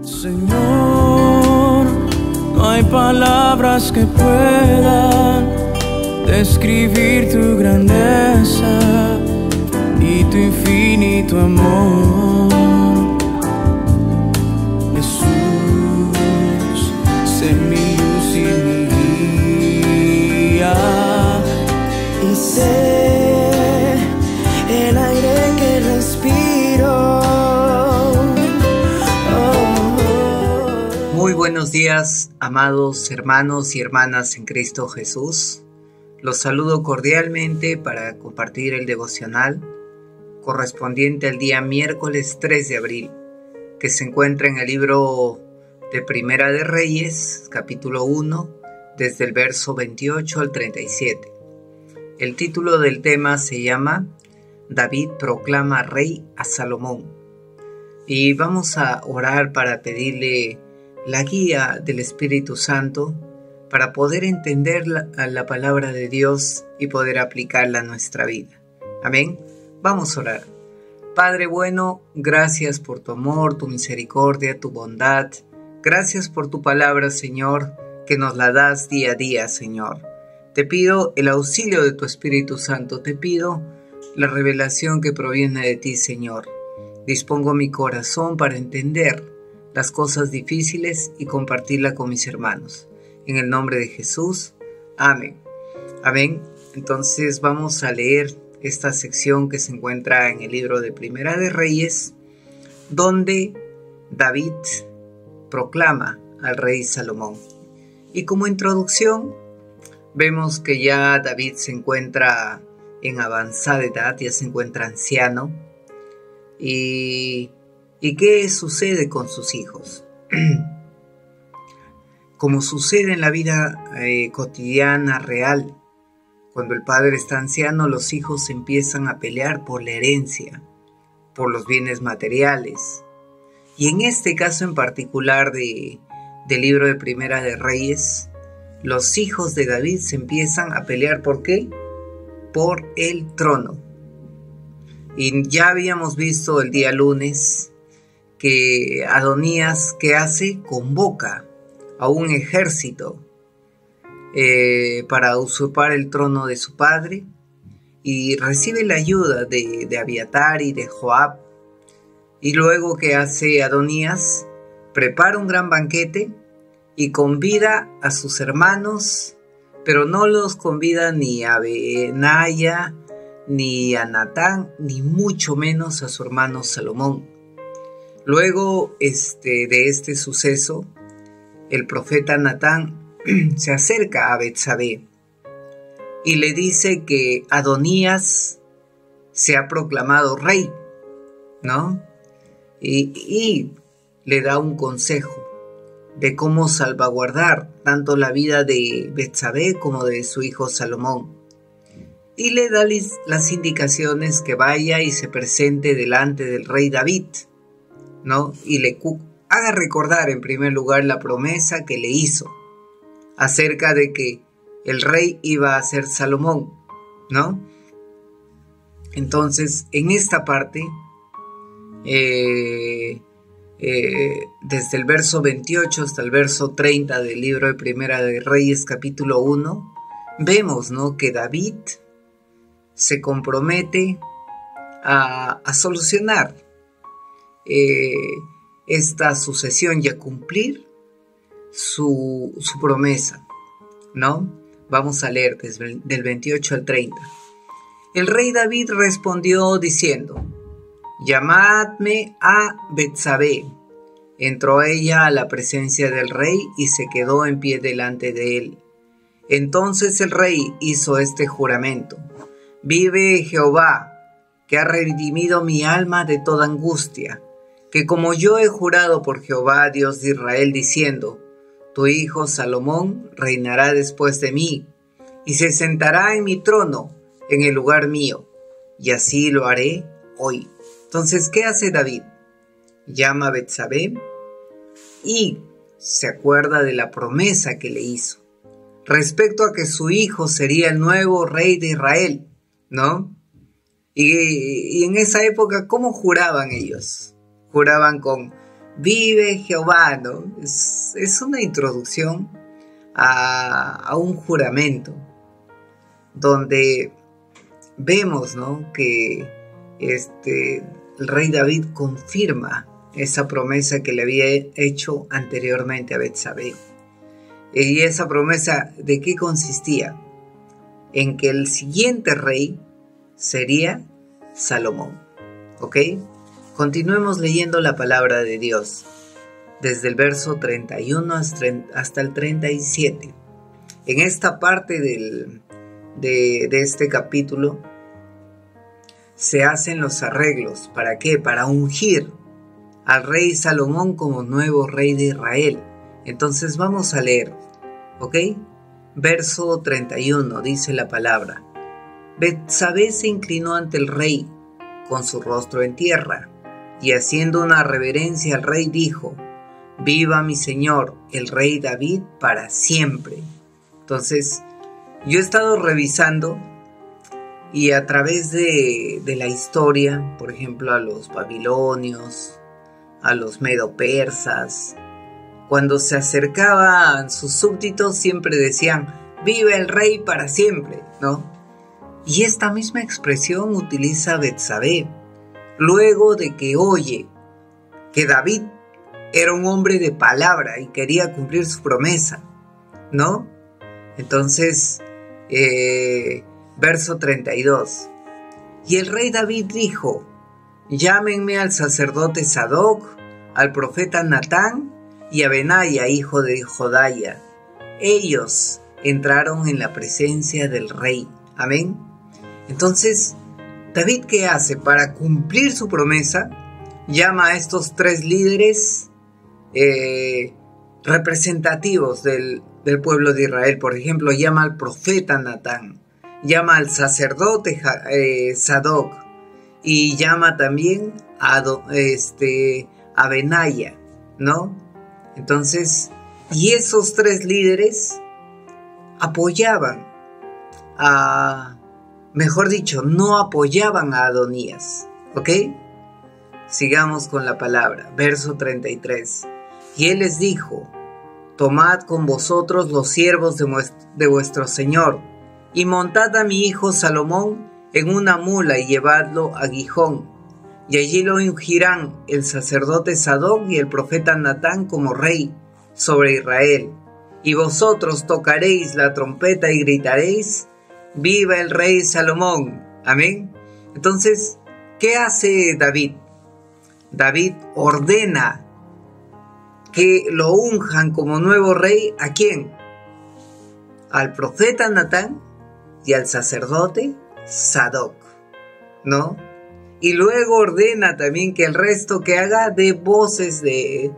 Señor, no hay palabras que puedan describir tu grandeza y tu infinito amor. Jesús, sé mi luz y mi guía, y sé el aire que respiro. Muy buenos días, amados hermanos y hermanas en Cristo Jesús. Los saludo cordialmente para compartir el devocional correspondiente al día miércoles 3 de abril, que se encuentra en el libro de Primera de Reyes, capítulo 1, desde el verso 28 al 37. El título del tema se llama David proclama rey a Salomón. Y vamos a orar para pedirle la guía del Espíritu Santo para poder entender la palabra de Dios y poder aplicarla a nuestra vida. Amén. Vamos a orar. Padre bueno, gracias por tu amor, tu misericordia, tu bondad. Gracias por tu palabra, Señor, que nos la das día a día, Señor. Te pido el auxilio de tu Espíritu Santo. Te pido la revelación que proviene de ti, Señor. Dispongo mi corazón para entender las cosas difíciles y compartirla con mis hermanos. En el nombre de Jesús. Amén. Amén. Entonces vamos a leer esta sección que se encuentra en el libro de Primera de Reyes, donde David proclama al rey Salomón. Y como introducción, vemos que ya David se encuentra en avanzada edad, ya se encuentra anciano. ¿Y qué sucede con sus hijos? Como sucede en la vida cotidiana, real, cuando el padre está anciano, los hijos empiezan a pelear por la herencia, por los bienes materiales. Y en este caso en particular del libro de Primera de Reyes, los hijos de David se empiezan a pelear, ¿por qué? Por el trono. Y ya habíamos visto el día lunes que Adonías, ¿qué hace? Convoca a un ejército para usurpar el trono de su padre, y recibe la ayuda de Abiatar y de Joab. Y luego, ¿qué hace Adonías? Prepara un gran banquete y convida a sus hermanos, pero no los convida ni a Benaya, ni a Natán, ni mucho menos a su hermano Salomón. Luego de este suceso, el profeta Natán se acerca a Betsabé y le dice que Adonías se ha proclamado rey, ¿no? Y le da un consejo de cómo salvaguardar tanto la vida de Betsabé como de su hijo Salomón. Y le da las indicaciones que vaya y se presente delante del rey David, ¿no? Y le haga recordar en primer lugar la promesa que le hizo acerca de que el rey iba a ser Salomón, ¿no? Entonces, en esta parte, desde el verso 28 hasta el verso 30 del libro de Primera de Reyes, capítulo 1, vemos, ¿no?, que David se compromete a solucionar esta sucesión y a cumplir su promesa, ¿no? Vamos a leer desde del 28 al 30. El rey David respondió diciendo: llamadme a Betsabé. Entró ella a la presencia del rey y se quedó en pie delante de él. Entonces el rey hizo este juramento: vive Jehová, que ha redimido mi alma de toda angustia, que como yo he jurado por Jehová, Dios de Israel, diciendo: tu hijo Salomón reinará después de mí, y se sentará en mi trono, en el lugar mío, y así lo haré hoy. Entonces, ¿qué hace David? Llama a Betsabé y se acuerda de la promesa que le hizo respecto a que su hijo sería el nuevo rey de Israel, ¿no? Y en esa época, ¿cómo juraban ellos? Juraban con vive Jehová, ¿no? Es una introducción a un juramento, donde vemos, ¿no?, que el rey David confirma esa promesa que le había hecho anteriormente a Betsabé. ¿Y esa promesa de qué consistía? En que el siguiente rey sería Salomón. ¿Ok? Continuemos leyendo la palabra de Dios, desde el verso 31 hasta el 37. En esta parte de este capítulo se hacen los arreglos. ¿Para qué? Para ungir al rey Salomón como nuevo rey de Israel. Entonces vamos a leer, ¿ok? Verso 31 dice la palabra: Betsabé se inclinó ante el rey con su rostro en tierra, y haciendo una reverencia al rey dijo: viva mi señor, el rey David, para siempre. Entonces, yo he estado revisando, y a través de la historia, por ejemplo, a los babilonios, a los medo-persas, cuando se acercaban sus súbditos siempre decían: viva el rey para siempre, ¿no? Y esta misma expresión utiliza Betsabé, luego de que oye que David era un hombre de palabra y quería cumplir su promesa, ¿no? Entonces, verso 32. Y el rey David dijo: llámenme al sacerdote Sadoc, al profeta Natán y a Benaya, hijo de Jodaya. Ellos entraron en la presencia del rey. Amén. Entonces, David, ¿qué hace? Para cumplir su promesa, llama a estos tres líderes representativos del pueblo de Israel. Por ejemplo, llama al profeta Natán, llama al sacerdote Sadoc, y llama también a Benaya, ¿no? Entonces, y esos tres líderes apoyaban mejor dicho, no apoyaban a Adonías, ¿ok? Sigamos con la palabra, verso 33. Y él les dijo: tomad con vosotros los siervos de vuestro señor, y montad a mi hijo Salomón en una mula y llevadlo a Gijón, y allí lo ungirán el sacerdote Sadoc y el profeta Natán como rey sobre Israel. Y vosotros tocaréis la trompeta y gritaréis: ¡viva el rey Salomón! Amén. Entonces, ¿qué hace David? David ordena que lo unjan como nuevo rey. ¿A quién? Al profeta Natán y al sacerdote Sadoc, ¿no? Y luego ordena también que el resto que haga dé voces de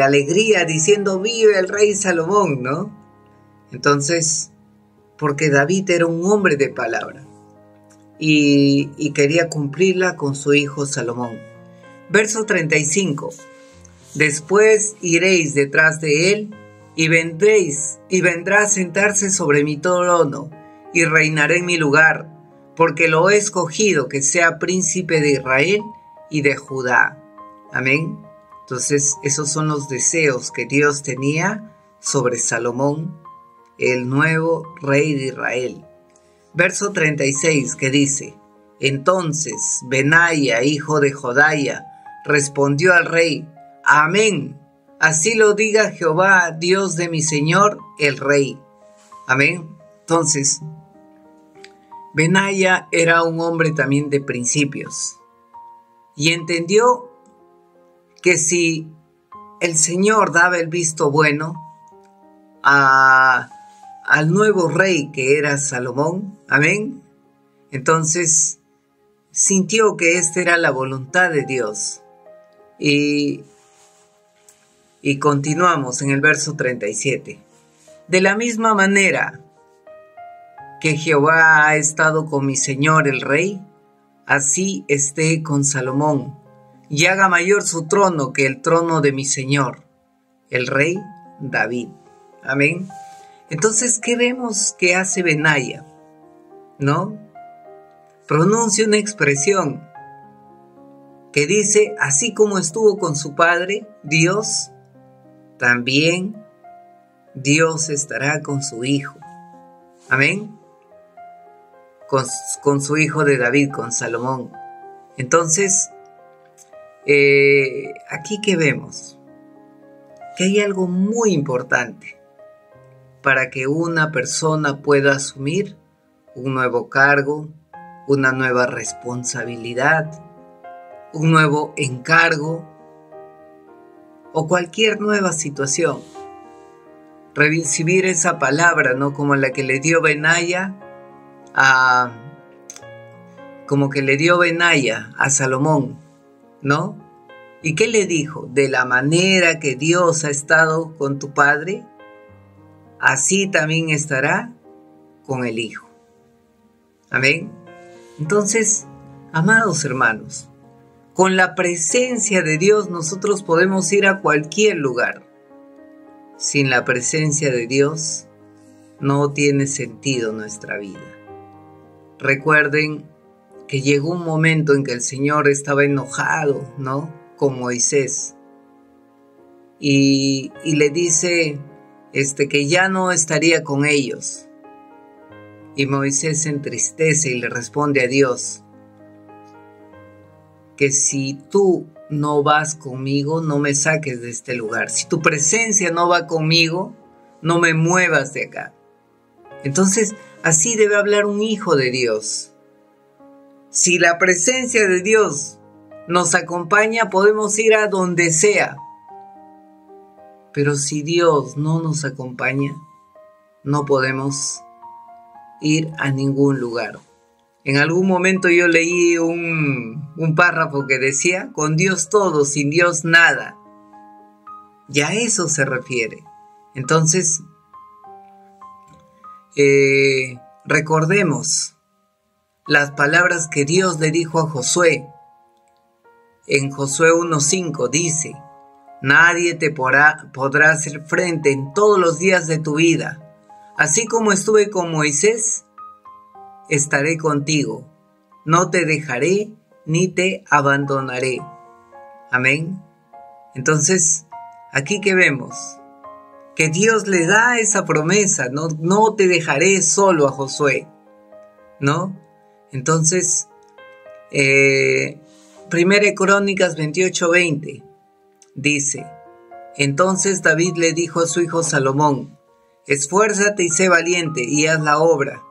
alegría diciendo: vive el rey Salomón, ¿no? Entonces, porque David era un hombre de palabra y quería cumplirla con su hijo Salomón. Verso 35. Después iréis detrás de él y vendrá a sentarse sobre mi trono y reinaré en mi lugar, porque lo he escogido que sea príncipe de Israel y de Judá. Amén. Entonces, esos son los deseos que Dios tenía sobre Salomón, el nuevo rey de Israel. Verso 36, que dice: entonces Benaya, hijo de Jodaya, respondió al rey: amén, así lo diga Jehová, Dios de mi señor, el rey. Amén. Entonces, Benaya era un hombre también de principios, y entendió que si el Señor daba el visto bueno al nuevo rey que era Salomón, amén, entonces sintió que esta era la voluntad de Dios. Y continuamos en el verso 37. De la misma manera que Jehová ha estado con mi señor el rey, así esté con Salomón, y haga mayor su trono que el trono de mi señor, el rey David. Amén. Entonces, ¿qué vemos que hace Benaya? ¿No? Pronuncia una expresión que dice, así como estuvo con su padre, Dios, también Dios estará con su hijo. Amén. Con su hijo de David, con Salomón. Entonces, aquí que vemos que hay algo muy importante para que una persona pueda asumir un nuevo cargo, una nueva responsabilidad, un nuevo encargo o cualquier nueva situación. Recibir esa palabra, ¿no? Como la que le dio Benaya a Salomón, ¿no? ¿Y qué le dijo? De la manera que Dios ha estado con tu padre, así también estará con el hijo. Amén. Entonces, amados hermanos, con la presencia de Dios nosotros podemos ir a cualquier lugar. Sin la presencia de Dios no tiene sentido nuestra vida. Recuerden que llegó un momento en que el Señor estaba enojado, ¿no?, con Moisés. Y le dice que ya no estaría con ellos. Y Moisés se entristece y le responde a Dios que si tú no vas conmigo, no me saques de este lugar. Si tu presencia no va conmigo, no me muevas de acá. Entonces, así debe hablar un hijo de Dios. Si la presencia de Dios nos acompaña, podemos ir a donde sea. Pero si Dios no nos acompaña, no podemos ir a ningún lugar. En algún momento yo leí un párrafo que decía, con Dios todo, sin Dios nada. Ya a eso se refiere. Entonces, recordemos las palabras que Dios le dijo a Josué. En Josué 1:5 dice, nadie te podrá hacer frente en todos los días de tu vida. Así como estuve con Moisés, estaré contigo. No te dejaré ni te abandonaré. Amén. Entonces, aquí que vemos que Dios le da esa promesa, no te dejaré solo a Josué, ¿no? Entonces, 1 Crónicas 28:20 dice, entonces David le dijo a su hijo Salomón, esfuérzate y sé valiente y haz la obra,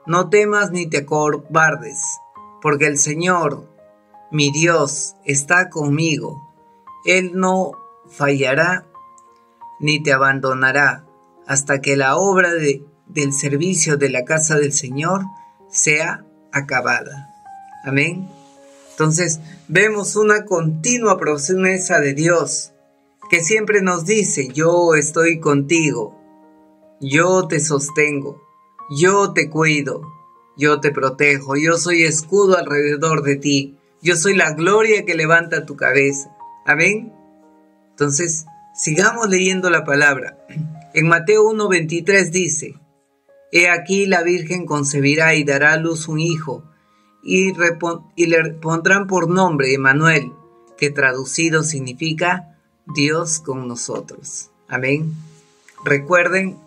no temas ni te acobardes, porque el Señor, mi Dios, está conmigo, Él no fallará ni te abandonará, hasta que la obra del servicio de la casa del Señor sea acabada. Amén. Entonces vemos una continua promesa de Dios que siempre nos dice, yo estoy contigo, yo te sostengo, yo te cuido, yo te protejo, yo soy escudo alrededor de ti, yo soy la gloria que levanta tu cabeza. Amén. Entonces sigamos leyendo la palabra. En Mateo 1:23 dice, he aquí la Virgen concebirá y dará a luz un hijo, y le pondrán por nombre Emmanuel, que traducido significa Dios con nosotros. Amén. Recuerden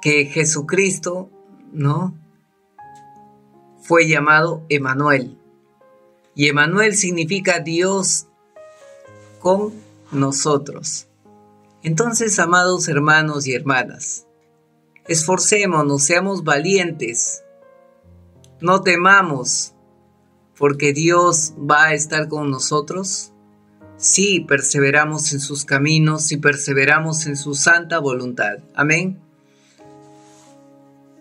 que Jesucristo, ¿no?, fue llamado Emmanuel. Y Emmanuel significa Dios con nosotros. Entonces, amados hermanos y hermanas, esforcémonos, seamos valientes, no temamos, porque Dios va a estar con nosotros si perseveramos en sus caminos, si perseveramos en su santa voluntad. Amén.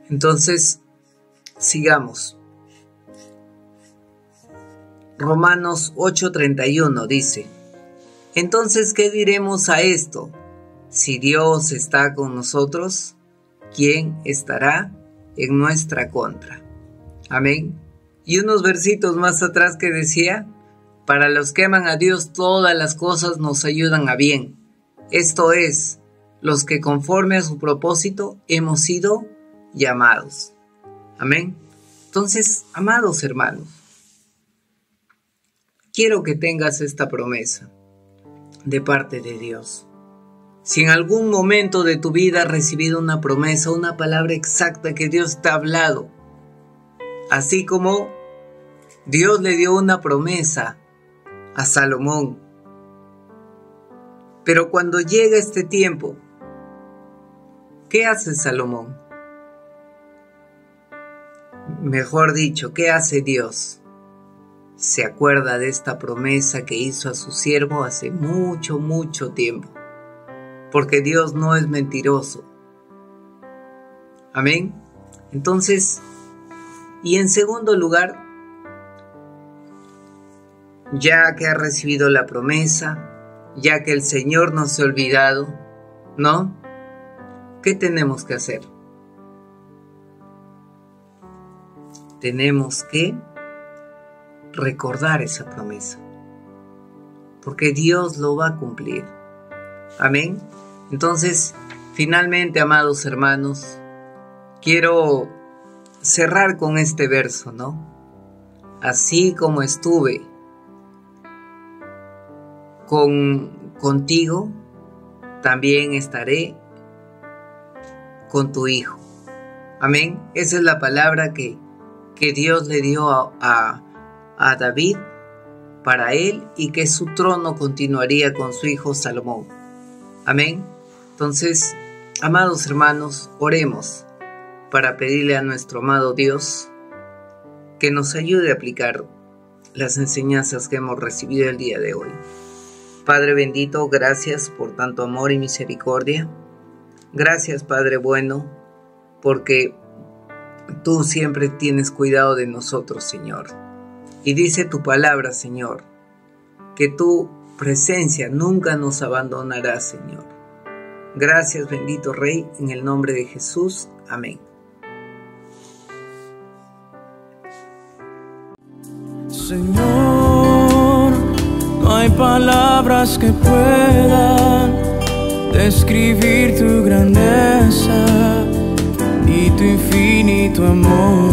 Entonces, sigamos. Romanos 8:31 dice, entonces, ¿qué diremos a esto? Si Dios está con nosotros, ¿quién estará en nuestra contra? Amén. Y unos versitos más atrás que decía, para los que aman a Dios todas las cosas nos ayudan a bien. Esto es, los que conforme a su propósito hemos sido llamados. Amén. Entonces, amados hermanos, quiero que tengas esta promesa de parte de Dios. Si en algún momento de tu vida has recibido una promesa, una palabra exacta que Dios te ha hablado, así como Dios le dio una promesa a Salomón, pero cuando llega este tiempo, ¿qué hace Salomón? Mejor dicho, ¿qué hace Dios? Se acuerda de esta promesa que hizo a su siervo hace mucho, mucho tiempo. Porque Dios no es mentiroso. Amén. Entonces, y en segundo lugar, ya que ha recibido la promesa, ya que el Señor no se ha olvidado, ¿no? ¿Qué tenemos que hacer? Tenemos que recordar esa promesa, porque Dios lo va a cumplir. Amén. Entonces, finalmente, amados hermanos, quiero cerrar con este verso, ¿no? Así como estuve contigo, también estaré con tu hijo. Amén. Esa es la palabra que Dios le dio a David para él, y que su trono continuaría con su hijo Salomón. Amén. Entonces, amados hermanos, oremos para pedirle a nuestro amado Dios que nos ayude a aplicar las enseñanzas que hemos recibido el día de hoy. Padre bendito, gracias por tanto amor y misericordia. Gracias, Padre bueno, porque tú siempre tienes cuidado de nosotros, Señor. Y dice tu palabra, Señor, que tu presencia nunca nos abandonará, Señor. Gracias, bendito Rey, en el nombre de Jesús. Amén. Señor, no hay palabras que puedan describir tu grandeza y tu infinito amor.